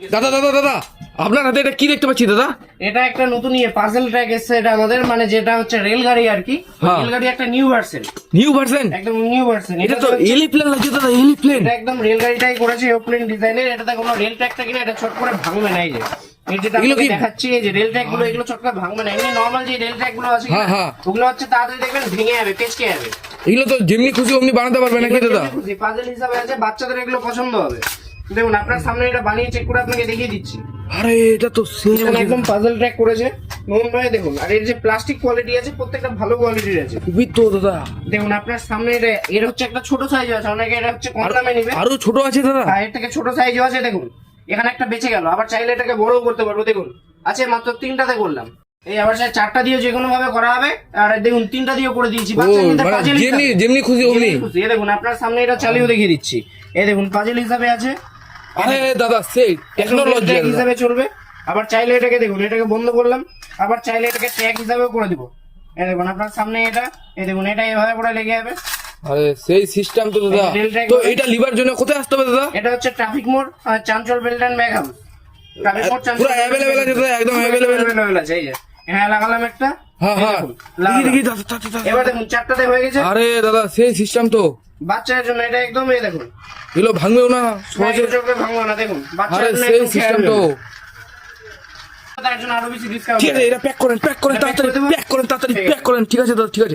দাদা দাদা দাদা আপনার হাতে এটা কি দেখতে পাচ্ছি দাদা? এটা একটা নতুন পাজল ট্র্যাক এসছে। এটা আমাদের মানে যেটা হচ্ছে রেলগাড়ি আর কি, হ্যাঁ। রেলগাড়ি একটা নিউ ভার্সন, নিউ ভার্সন। একদম নিউ ভার্সন। এটা তো এলিপ্লেন লাগছে দাদা, এলিপ্লেন। এটা একদম রেলগাড়িটাই করেছে এরোপ্লেন ডিজাইনের। এটাতে কোনো রেল ট্র্যাকটা কিনা এটা ছোট করে ভাঙবে না। এই যে এই যেটা এগুলো আপনাকে কি- দেখাচ্ছি, এই যে রেল ট্র্যাক গুলো, এগুলো ছোট করে ভাঙবে না। এমনি নরমাল যে রেল ট্র্যাক গুলো আছে হ্যাঁ, হ্যাঁ। ওগুলো হচ্ছে তাড়াতাড়ি দেখবেন ভেঙে যাবে, পেঁচকে যাবে। এগুলো তো যেমনি খুশি অমনি বানাতে পারবে নাকি দাদা? পাজল হিসাবে আছে, বাচ্চাদের এগুলো পছন্দ হবে। দেখুন আপনার সামনে এটা বানিয়ে চেক করে আপনাকে দেখিয়ে দিচ্ছি। আরে এটা তো যেমন একদম পাজল ট্র্যাক করেছে নতুন ভাবে। দেখুন আর এর যে প্লাস্টিক কোয়ালিটি আছে প্রত্যেকটা ভালো কোয়ালিটির আছে। খুবই তো দাদা। দেখুন আপনার সামনে এটা, এর হচ্ছে একটা ছোট সাইজ আছে, অনেকে এটা হচ্ছে কম দামে নিবে। আরো ছোট আছে দাদা? আর এর থেকে ছোট সাইজও আছে। দেখুন এখানে একটা বেঁচে গেল, আবার চাইলে এটাকে বড়ও করতে পারবো। দেখুন আছে মাত্র 3টাতে করলাম। এই আবার 4টা দিয়ে যে কোনো ভাবে করা হবে। আর দেখুন 3টা দিয়েও করে দিয়েছি। ও বাচ্চাদের মধ্যে মানে পাজল যেমনি হিসাবে। যেমনি খুশি অমনি। যেমনি খুশি। এই দেখুন আপনার সামনে এটা চালিয়ে দেখিয়ে দিচ্ছি। এই দেখুন পাজল হিসাবে আছে, আরে দাদা সেই টেকনোলজি ট্র্যাক হিসাবে চলবে। আবার চাইলে এটাকে দেখুন, এটাকে বন্ধ করলাম, আবার চাইলে এটাকে ট্র্যাক হিসাবেও করে দিব। এই দেখুন আপনার সামনে এটা, এই দেখুন এটা এভাবে করে লেগে যাবে। আরে সেই সিস্টেম তো দাদা। রেল ট্র্যাক তো হবে। এটা লিভার জন্য কোথায় আসতে হবে দাদা? এটা হচ্ছে ট্রাফিক মোড়, চাঞ্চল belt and bag house. Traffic মোড় পুরো অ্যাভেলেবেল আছে দাদা, একদম অ্যাভেলেবেল। অ্যাভেলেবেল আছে। এই যে হ্যাঁ লাগালাম একটা। হ্যাঁ এই হ্যাঁ দেখুন, দেখি লাগালাম। দেখি দাদা, দাদা, দাদা। এবার দেখুন 4টাতে হয়ে গেছে। আরে দাদা সেই সিস্টেম তো। বাচ্চাদের জন্য এটা একদম, এই দেখুন এগুলো ভাঙবেও না সহজে। চোখে ভাঙবো না। দেখুন আরে বাচ্চাদের জন্য সেই একদম সিস্টেম তো। তার জন্য আরো বেশি ডিসকাউন্ট। ঠিক আছে এটা প্যাক করেন, প্যাক করেন এটা pack তাড়াতাড়ি, করে দেবো? প্যাক করেন তাড়াতাড়ি, ঠিক আছে। প্যাক করেন। ঠিক আছে দাদা, ঠিক আছে।